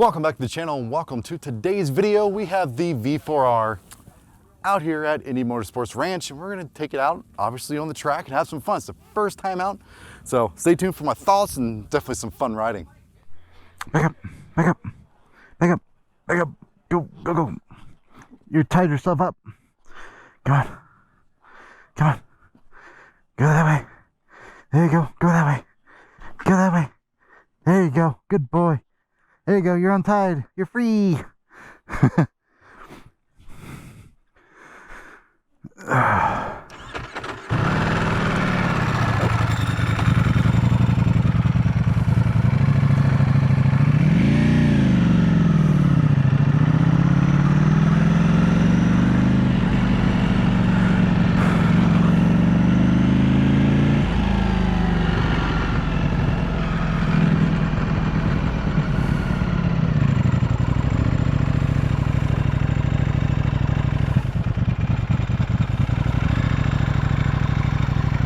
Welcome back to the channel and welcome to today's video. We have the V4R out here at Indy Motorsports Ranch, and we're going to take it out obviously on the track and have some fun. It's the first time out, so stay tuned for my thoughts and definitely some fun riding. Back up, back up, back up, back up, go, go, go. You tied yourself up. Come on, come on, go that way. There you go, go that way, go that way. There you go, good boy. There you go, you're untied, you're free.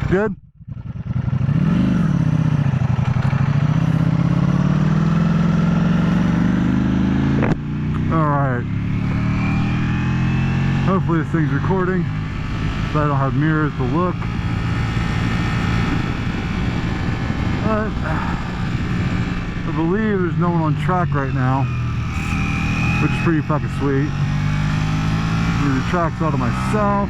Good? Alright. Hopefully this thing's recording, so I don't have mirrors to look. But I believe there's no one on track right now, which is pretty fucking sweet. The track's all to myself.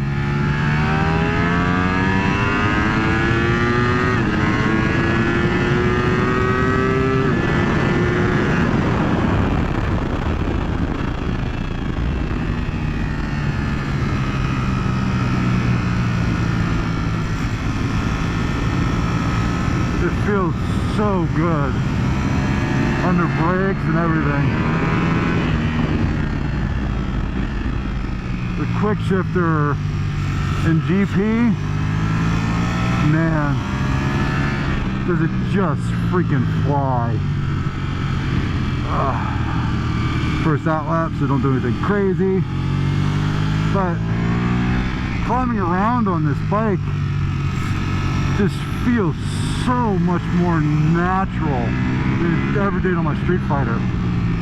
It feels so good under brakes and everything. The quick shifter in GP, man, does it just freaking fly. First out lap, so don't do anything crazy, but climbing around on this bike just feels so much more natural than it ever did on my Street Fighter.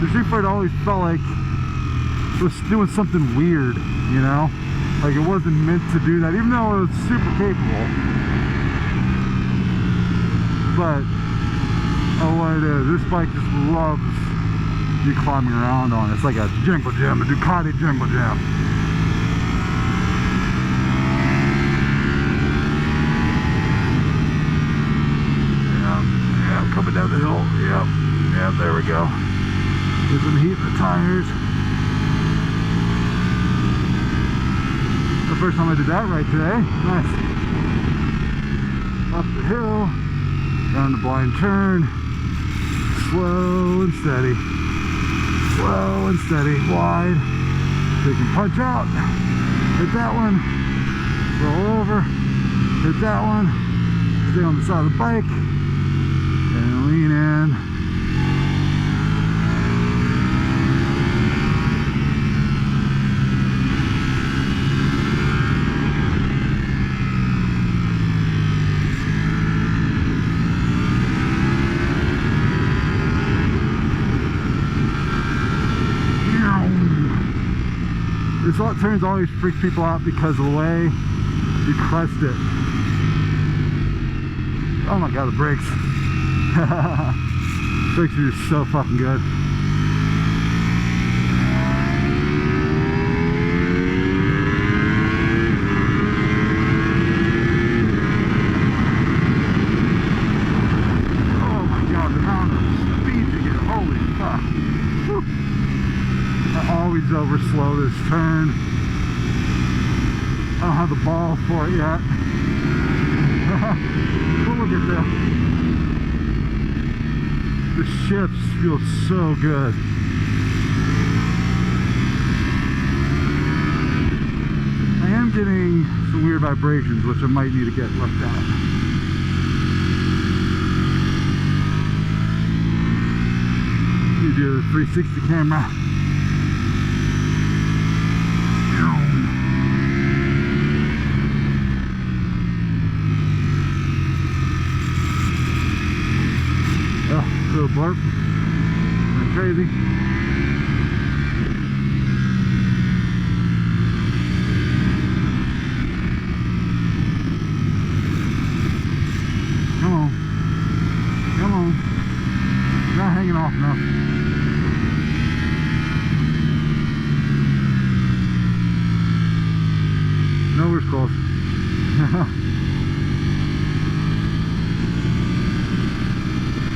The Street Fighter always felt like it was doing something weird, you know? Like it wasn't meant to do that, even though it was super capable. But, oh what it is, this bike just loves you climbing around on. It's like a jingle jam, a Ducati jingle jam. Coming down the hill, yep, there we go. Get some heat in the tires. The first time I did that right today. Nice. Up the hill, down the blind turn, slow and steady. Slow and steady, wide. So you can punch out, hit that one, roll over, hit that one, stay on the side of the bike, and lean in. This turns always freaks people out because of the way you crest it. Oh my god, the brakes. Brakes are just so fucking good. Oh my god, the amount of speed you get, holy fuck. Whew. I always overslow this turn. I don't have the balls for it yet. But we'll get there. The shifts feel so good. I am getting some weird vibrations, which I might need to get looked at. You do the 360 camera. Little blurp. Crazy. door's closed.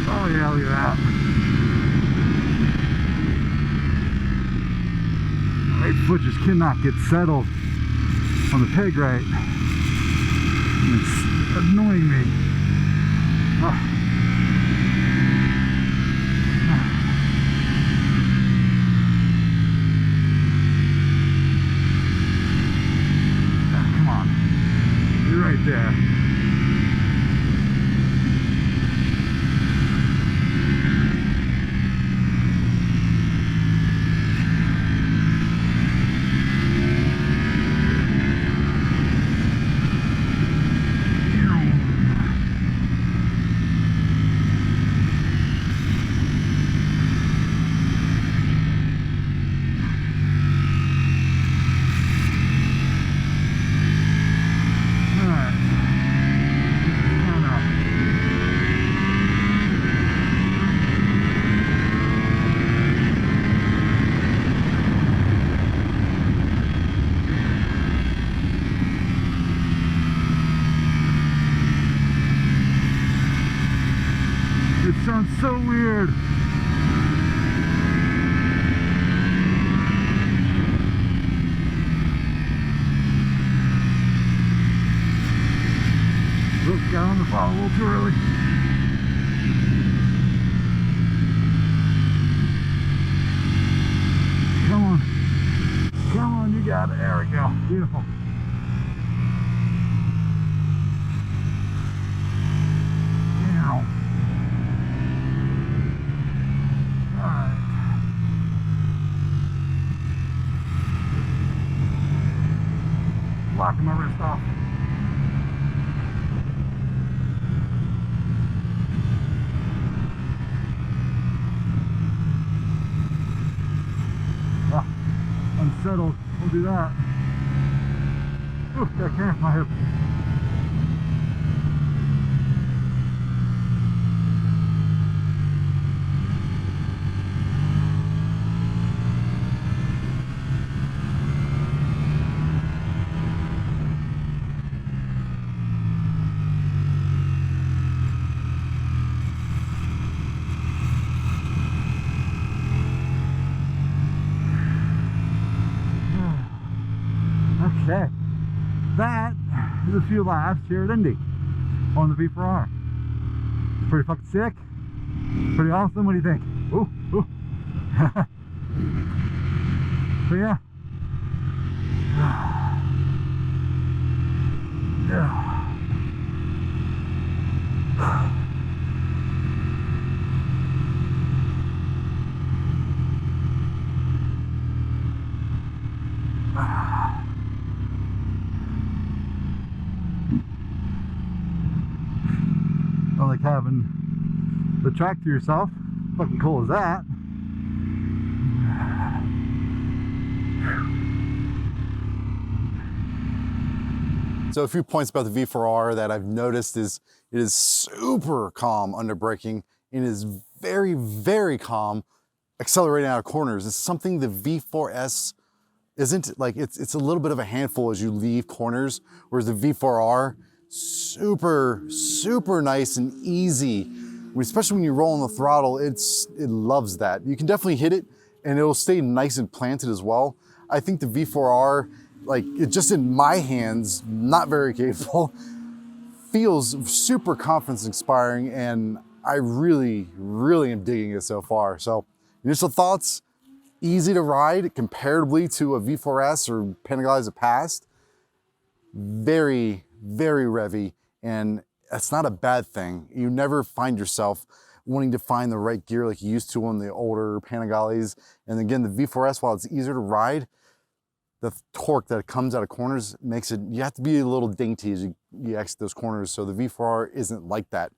Oh yeah, look at that. Right foot just cannot get settled on the peg right. It's annoying me. Oh. Come on. You're right there. It sounds so weird. Oops, got on the throttle a little too early. Come on. Come on, you got it. There we go. Beautiful. Locking my wrist off. Ah, unsettled. We'll do that. Ooh, got cramp in my hip. Okay, that is a few laps here at Indy on the V4R. Pretty fucking sick. Pretty awesome. What do you think? Ooh, ooh. So yeah. Yeah. I like having the track to yourself. Fucking cool as that. So a few points about the V4R that I've noticed is it is super calm under braking and is very, very calm accelerating out of corners. It's something the V4S isn't. Like it's a little bit of a handful as you leave corners, whereas the V4R, super nice and easy. Especially when you roll on the throttle, it loves that. You can definitely hit it and it'll stay nice and planted as well. I think the V4R, like it just in my hands, not very capable, feels super confidence inspiring, and I really am digging it so far. So initial thoughts, easy to ride comparatively to a V4S or Panigales of past. Very revvy, and that's not a bad thing. You never find yourself wanting to find the right gear like you used to on the older Panigales. And again, the V4S, while it's easier to ride, the torque that comes out of corners makes it, you have to be a little dainty as you exit those corners. So the V4R isn't like that.